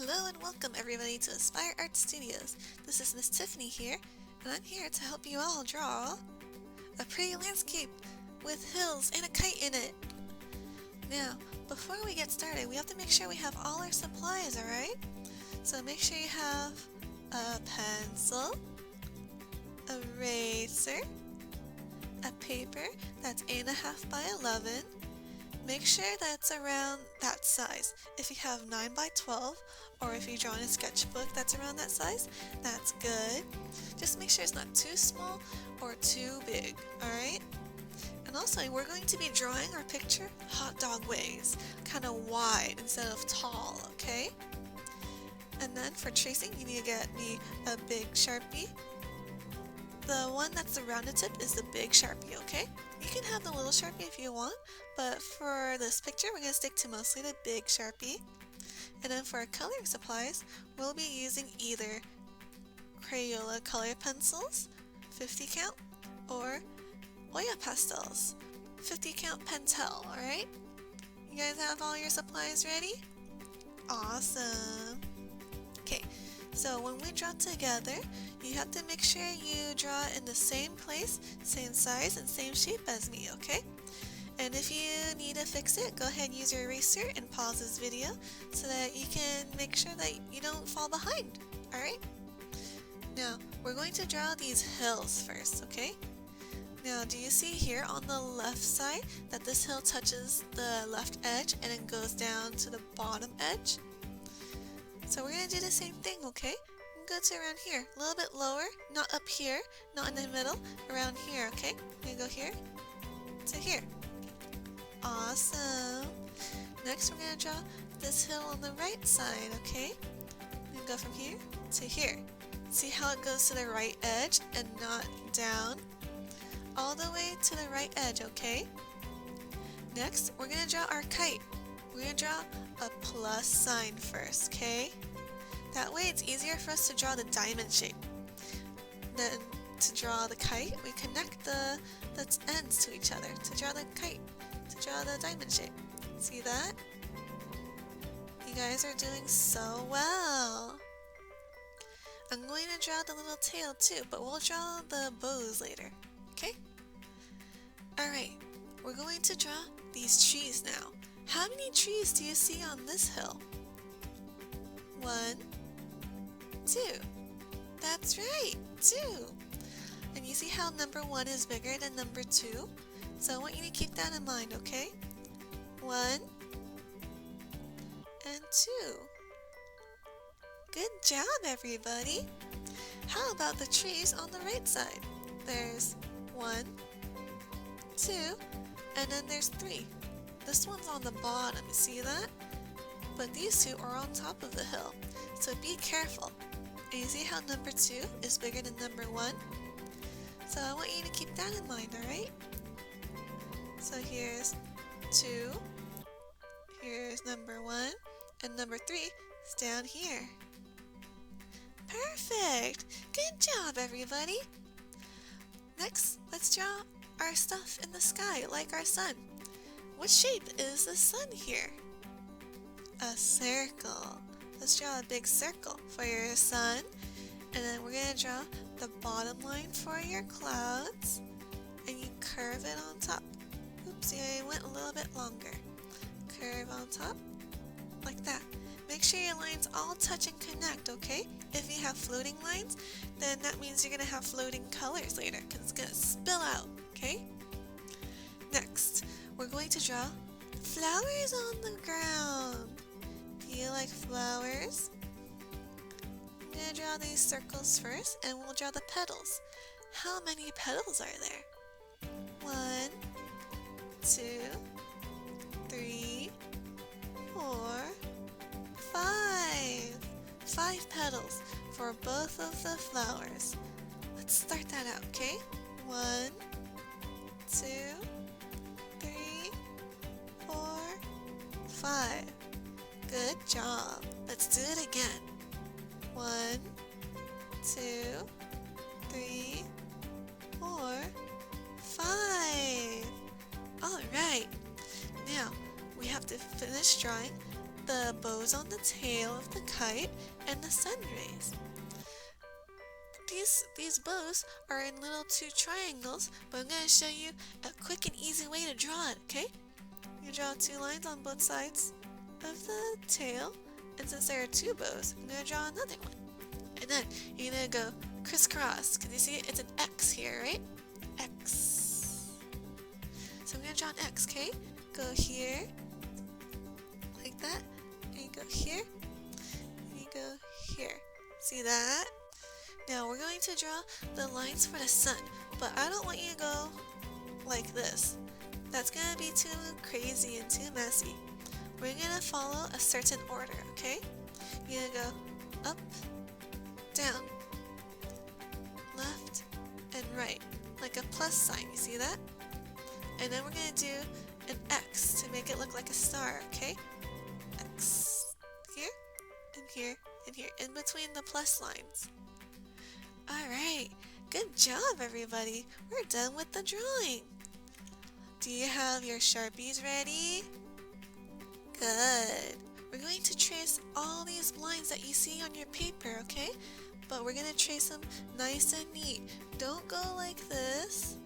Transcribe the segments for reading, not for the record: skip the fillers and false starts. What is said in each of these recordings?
Hello and welcome everybody to Aspire Art Studios. This is Ms Tiffany here, and I'm here to help you all draw a pretty landscape with hills and a kite in it. Now, before we get started, we have to make sure we have all our supplies, alright? So make sure you have a pencil, eraser, a paper that's 8.5 by 11. Make sure that it's around that size. If you have 9 by 12, or if you draw in a sketchbook that's around that size, that's good. Just make sure it's not too small or too big, alright? And also, we're going to be drawing our picture hot dog ways, kind of wide instead of tall, okay? And then for tracing, you need to get me a big Sharpie. The one that's the rounded tip is the big Sharpie, okay? You can have the little Sharpie if you want, but for this picture, we're going to stick to mostly the big Sharpie. And then for our coloring supplies, we'll be using either Crayola color pencils, 50 count, or oil pastels, 50 count Pentel, alright? You guys have all your supplies ready? Awesome! Okay, so when we draw together, you have to make sure you draw in the same place, same size, and same shape as me, okay? And if you need to fix it, go ahead and use your eraser and pause this video so that you can make sure that you don't fall behind, alright? Now, we're going to draw these hills first, okay? Now, do you see here on the left side that this hill touches the left edge and then goes down to the bottom edge? So we're going to do the same thing, okay? Go to around here, a little bit lower, not up here, not in the middle, around here, okay? I'm going to go here to here. Awesome! Next, we're going to draw this hill on the right side, okay? I'm going to go from here to here. See how it goes to the right edge and not down? All the way to the right edge, okay? Next, we're going to draw our kite. We're going to draw a plus sign first, okay? That way it's easier for us to draw the diamond shape. Then to draw the kite, we connect the ends to each other to draw the kite, to draw the diamond shape. See that? You guys are doing so well. I'm going to draw the little tail too, but we'll draw the bows later, okay? Alright, we're going to draw these trees now. How many trees do you see on this hill? 1, 2. That's right, 2. And you see how number 1 is bigger than number 2? So I want you to keep that in mind, okay? 1 and 2. Good job, everybody. How about the trees on the right side? There's 1, 2, and then there's 3. This one's on the bottom, you see that? But these two are on top of the hill, so be careful. And you see how number 2 is bigger than number 1? So I want you to keep that in mind, alright? So here's 2, here's number 1, and number 3 is down here. Perfect! Good job, everybody! Next, let's draw our stuff in the sky, like our sun. What shape is the sun here? A circle. Let's draw a big circle for your sun. And then we're going to draw the bottom line for your clouds. And you curve it on top. Oopsie, I went a little bit longer. Curve on top, like that. Make sure your lines all touch and connect, okay? If you have floating lines, then that means you're going to have floating colors later, because it's going to spill out, okay? Next, we're going to draw flowers on the ground. Do you like flowers? I'm going to draw these circles first, and we'll draw the petals. How many petals are there? 1, 2, 3, 4, 5. 5 petals for both of the flowers. Let's start that out, okay? 1, 2, 3, 4, 5. Good job. Let's do it again. 1, 2, 3, 4, 5. Alright. Now, we have to finish drawing the bows on the tail of the kite and the sun rays. These bows are in little two triangles, but I'm going to show you a quick and easy way to draw it, okay? You draw two lines on both sides of the tail, and since there are two bows, I'm going to draw another one. And then you're going to go crisscross, because you see it's an X here, right? X. So I'm going to draw an X, okay? Go here, like that, and you go here, and you go here. See that? Now we're going to draw the lines for the sun, but I don't want you to go like this. That's going to be too crazy and too messy. We're going to follow a certain order, okay? You're going to go up, down, left, and right, like a plus sign, you see that? And then we're going to do an X to make it look like a star, okay? X, here, and here, and here, in between the plus lines. Alright, good job everybody. We're done with the drawing. Do you have your Sharpies ready? Good. We're going to trace all these lines that you see on your paper, okay? But we're going to trace them nice and neat. Don't go like this,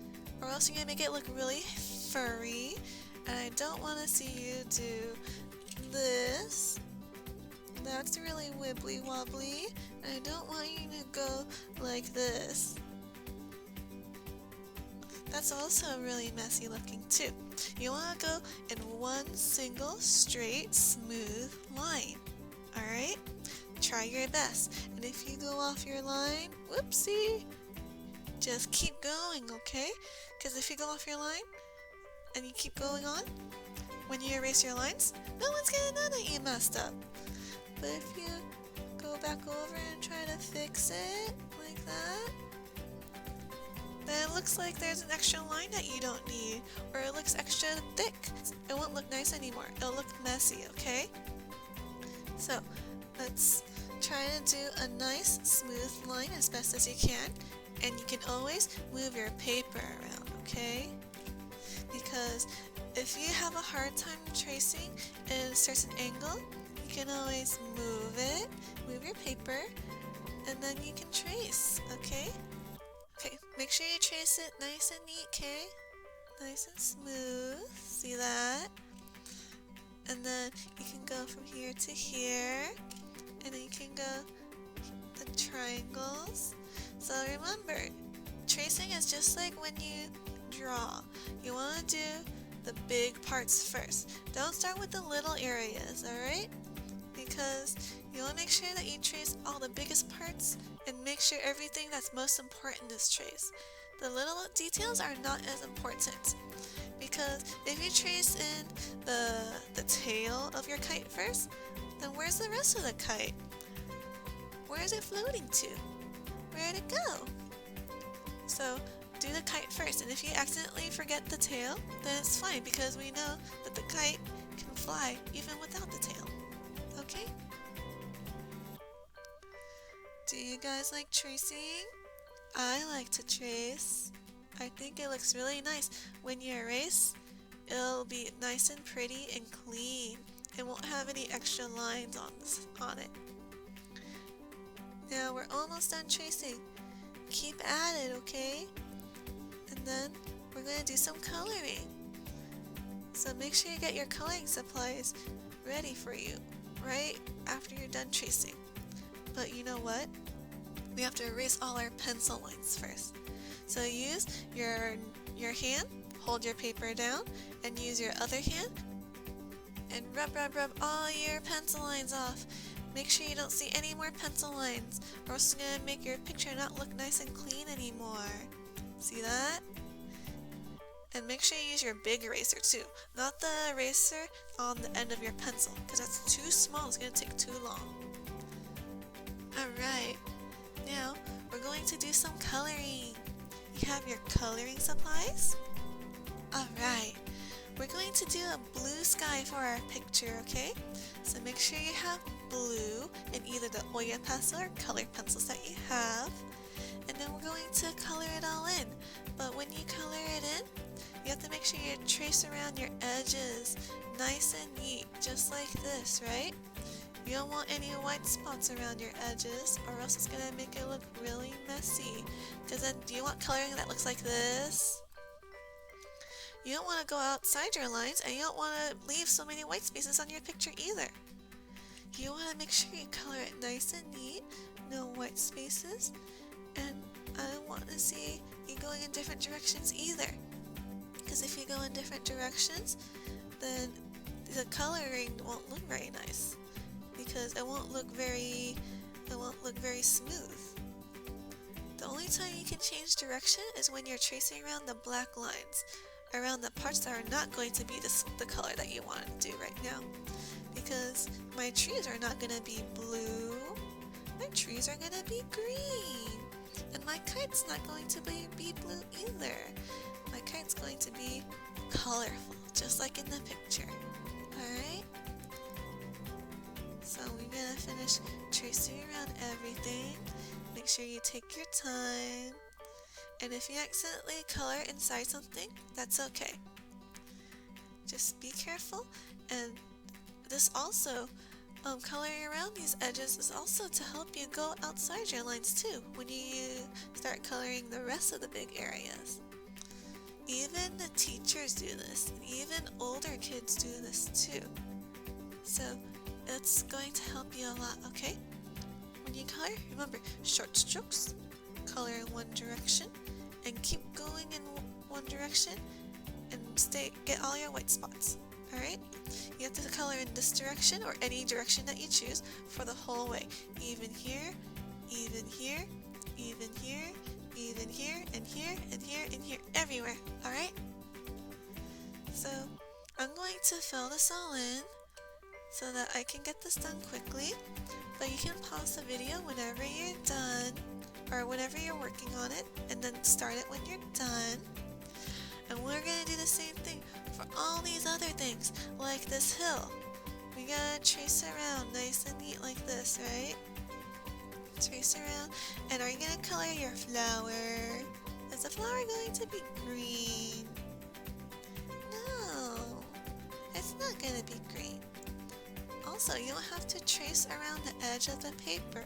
or else you're going to make it look really furry. And I don't want to see you do this. That's really wibbly wobbly. And I don't want you to go like this. That's also really messy looking too. You want to go in one single straight smooth line. Alright? Try your best. And if you go off your line, whoopsie, just keep going, okay? Because if you go off your line and you keep going on, when you erase your lines, no one's gonna know that you messed up. But if you go back over and try to fix it like that, then it looks like there's an extra line that you don't need, or it looks extra thick. It won't look nice anymore. It'll look messy, okay? So let's try to do a nice smooth line as best as you can, and you can always move your paper around, okay? Because if you have a hard time tracing in a certain angle, you can always move it, move your paper, and then you can trace, okay? Okay, make sure you trace it nice and neat, okay? Nice and smooth, see that? And then you can go from here to here, and then you can go the triangles. So remember, tracing is just like when you draw. You want to do the big parts first. Don't start with the little areas, alright? Because you want to make sure that you trace all the biggest parts and make sure everything that's most important is traced. The little details are not as important, because if you trace in the tail of your kite first, then where's the rest of the kite? Where is it floating to? Where'd it go? So do the kite first, and if you accidentally forget the tail, then it's fine, because we know that the kite can fly even without the tail. Okay? Do you guys like tracing? I like to trace. I think it looks really nice. When you erase, it'll be nice and pretty and clean. It won't have any extra lines on it. Now we're almost done tracing. Keep at it, okay? And then we're going to do some coloring. So make sure you get your coloring supplies ready for you right after you're done tracing. But you know what? We have to erase all our pencil lines first. So use your hand, hold your paper down, and use your other hand and rub all your pencil lines off. Make sure you don't see any more pencil lines, or else it's going to make your picture not look nice and clean anymore. See that? And make sure you use your big eraser too, not the eraser on the end of your pencil, because that's too small, it's going to take too long. Alright, now we're going to do some coloring. You have your coloring supplies? Alright, we're going to do a blue sky for our picture, okay? So make sure you have blue in either the oil pastel or colored pencils that you have. and then we're going to color it all in. But when you color it in, you have to make sure you trace around your edges nice and neat, just like this, right? You don't want any white spots around your edges, or else it's gonna make it look really messy. Because then, do you want coloring that looks like this? You don't want to go outside your lines, and you don't want to leave so many white spaces on your picture either. You want to make sure you color it nice and neat, no white spaces, and I don't want to see you going in different directions either. Because if you go in different directions, then the coloring won't look very nice. Because it won't look very smooth. The only time you can change direction is when you're tracing around the black lines, around the parts that are not going to be the color that you want to do right now. Because my trees are not going to be blue, my trees are going to be green, and my kite's not going to be blue either. My kite's going to be colorful, just like in the picture. Alright? So we're going to finish tracing around everything. Make sure you take your time. And if you accidentally color inside something, that's okay. Just be careful. And this also, coloring around these edges is also to help you go outside your lines too, when you start coloring the rest of the big areas. Even the teachers do this, and even older kids do this too. So it's going to help you a lot, okay? When you color, remember, short strokes, color in one direction, and keep going in one direction, and get all your white spots, alright? You have to color in this direction, or any direction that you choose, for the whole way. Even here, even here, even here, even here, and here, and here, and here, everywhere, alright? So, I'm going to fill this all in, so that I can get this done quickly, but you can pause the video whenever you're done, or whenever you're working on it, and then start it when you're done. And we're gonna do the same thing for all these other things, like this hill. We gotta trace around nice and neat like this, right? Trace around. And are you gonna color your flower? Is the flower going to be green? No, it's not gonna be green. Also, you don't have to trace around the edge of the paper,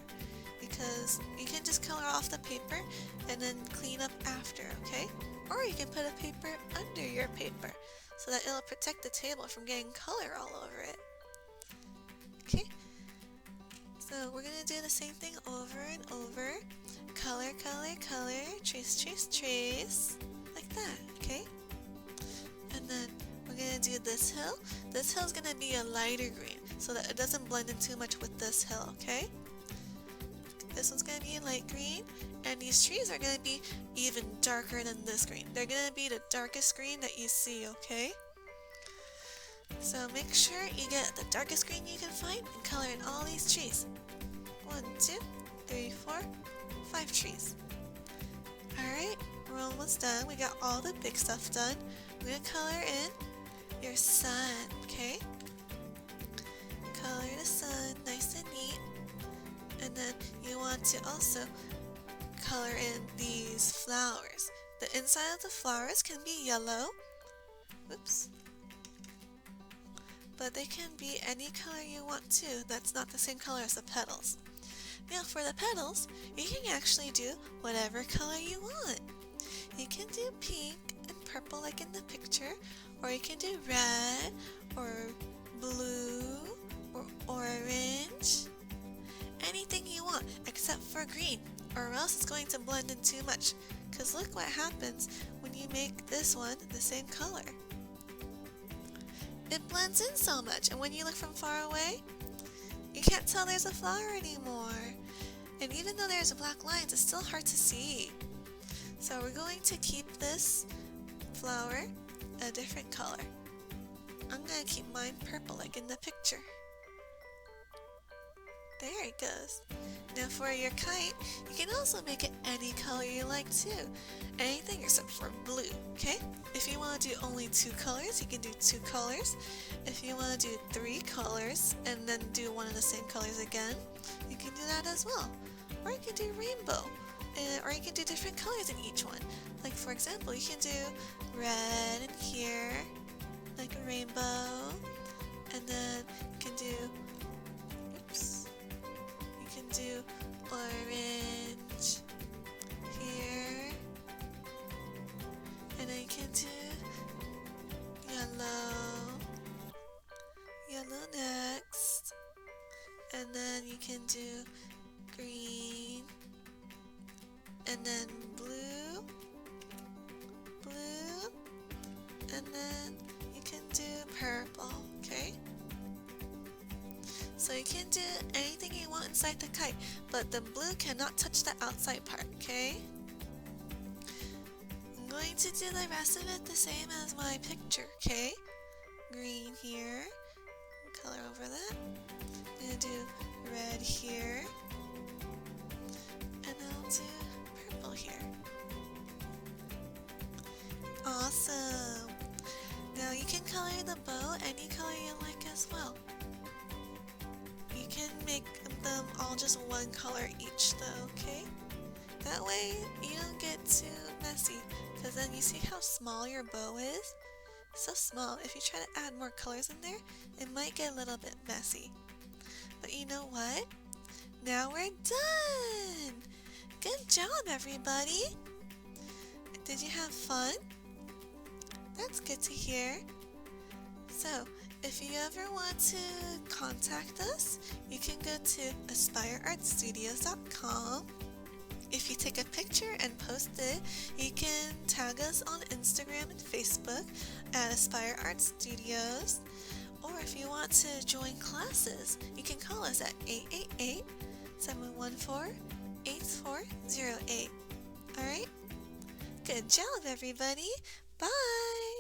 because you can just color off the paper and then clean up after, okay? Or you can put a paper under your paper so that it'll protect the table from getting color all over it. Okay? So we're gonna do the same thing over and over. Color, color, color, trace, trace, trace, like that, okay? And then we're gonna do this hill. This hill's gonna be a lighter green so that it doesn't blend in too much with this hill, okay? This one's gonna be a light green, and these trees are gonna be even darker than this green. They're gonna be the darkest green that you see, okay? So make sure you get the darkest green you can find and color in all these trees. 1, 2, 3, 4, 5 trees. Alright, we're almost done. We got all the big stuff done. We're gonna color in your sun, okay? Color the sun nice and neat. And then you want to also color in these flowers. The inside of the flowers can be yellow. Oops. But they can be any color you want too. That's not the same color as the petals. Now for the petals, you can actually do whatever color you want. You can do pink and purple like in the picture, or you can do red, or blue, or orange. Anything you want except for green, or else it's going to blend in too much. Because look what happens when you make this one the same color. It blends in so much, and when you look from far away, you can't tell there's a flower anymore. And even though there's black lines, it's still hard to see. So we're going to keep this flower a different color. I'm going to keep mine purple like in the picture. There it goes. Now for your kite, you can also make it any color you like too. Anything except for blue, okay? If you want to do only 2 colors, you can do 2 colors. If you want to do 3 colors and then do one of the same colors again, you can do that as well. Or you can do rainbow. or you can do different colors in each one. Like for example, you can do red in here, like a rainbow, and then you can do, oops, you can do orange here, and then you can do yellow next, and then you can do green, and then blue, and then you can do purple, okay? So you can do anything you want inside the kite, but the blue cannot touch the outside part, okay? I'm going to do the rest of it the same as my picture, okay? Green here, color over that. I'm gonna do red here, and I'll do purple here. Awesome! Now you can color the bow any color you like as well. You can make them all just one color each though, okay? That way you don't get too messy, because then you see how small your bow is? So small, if you try to add more colors in there, it might get a little bit messy. But you know what? Now we're done! Good job, everybody! Did you have fun? That's good to hear. So, if you ever want to contact us, you can go to aspireartstudios.com. If you take a picture and post it, you can tag us on Instagram and Facebook at Aspire Art Studios. Or if you want to join classes, you can call us at 888-714-8408. Alright? Good job, everybody! Bye!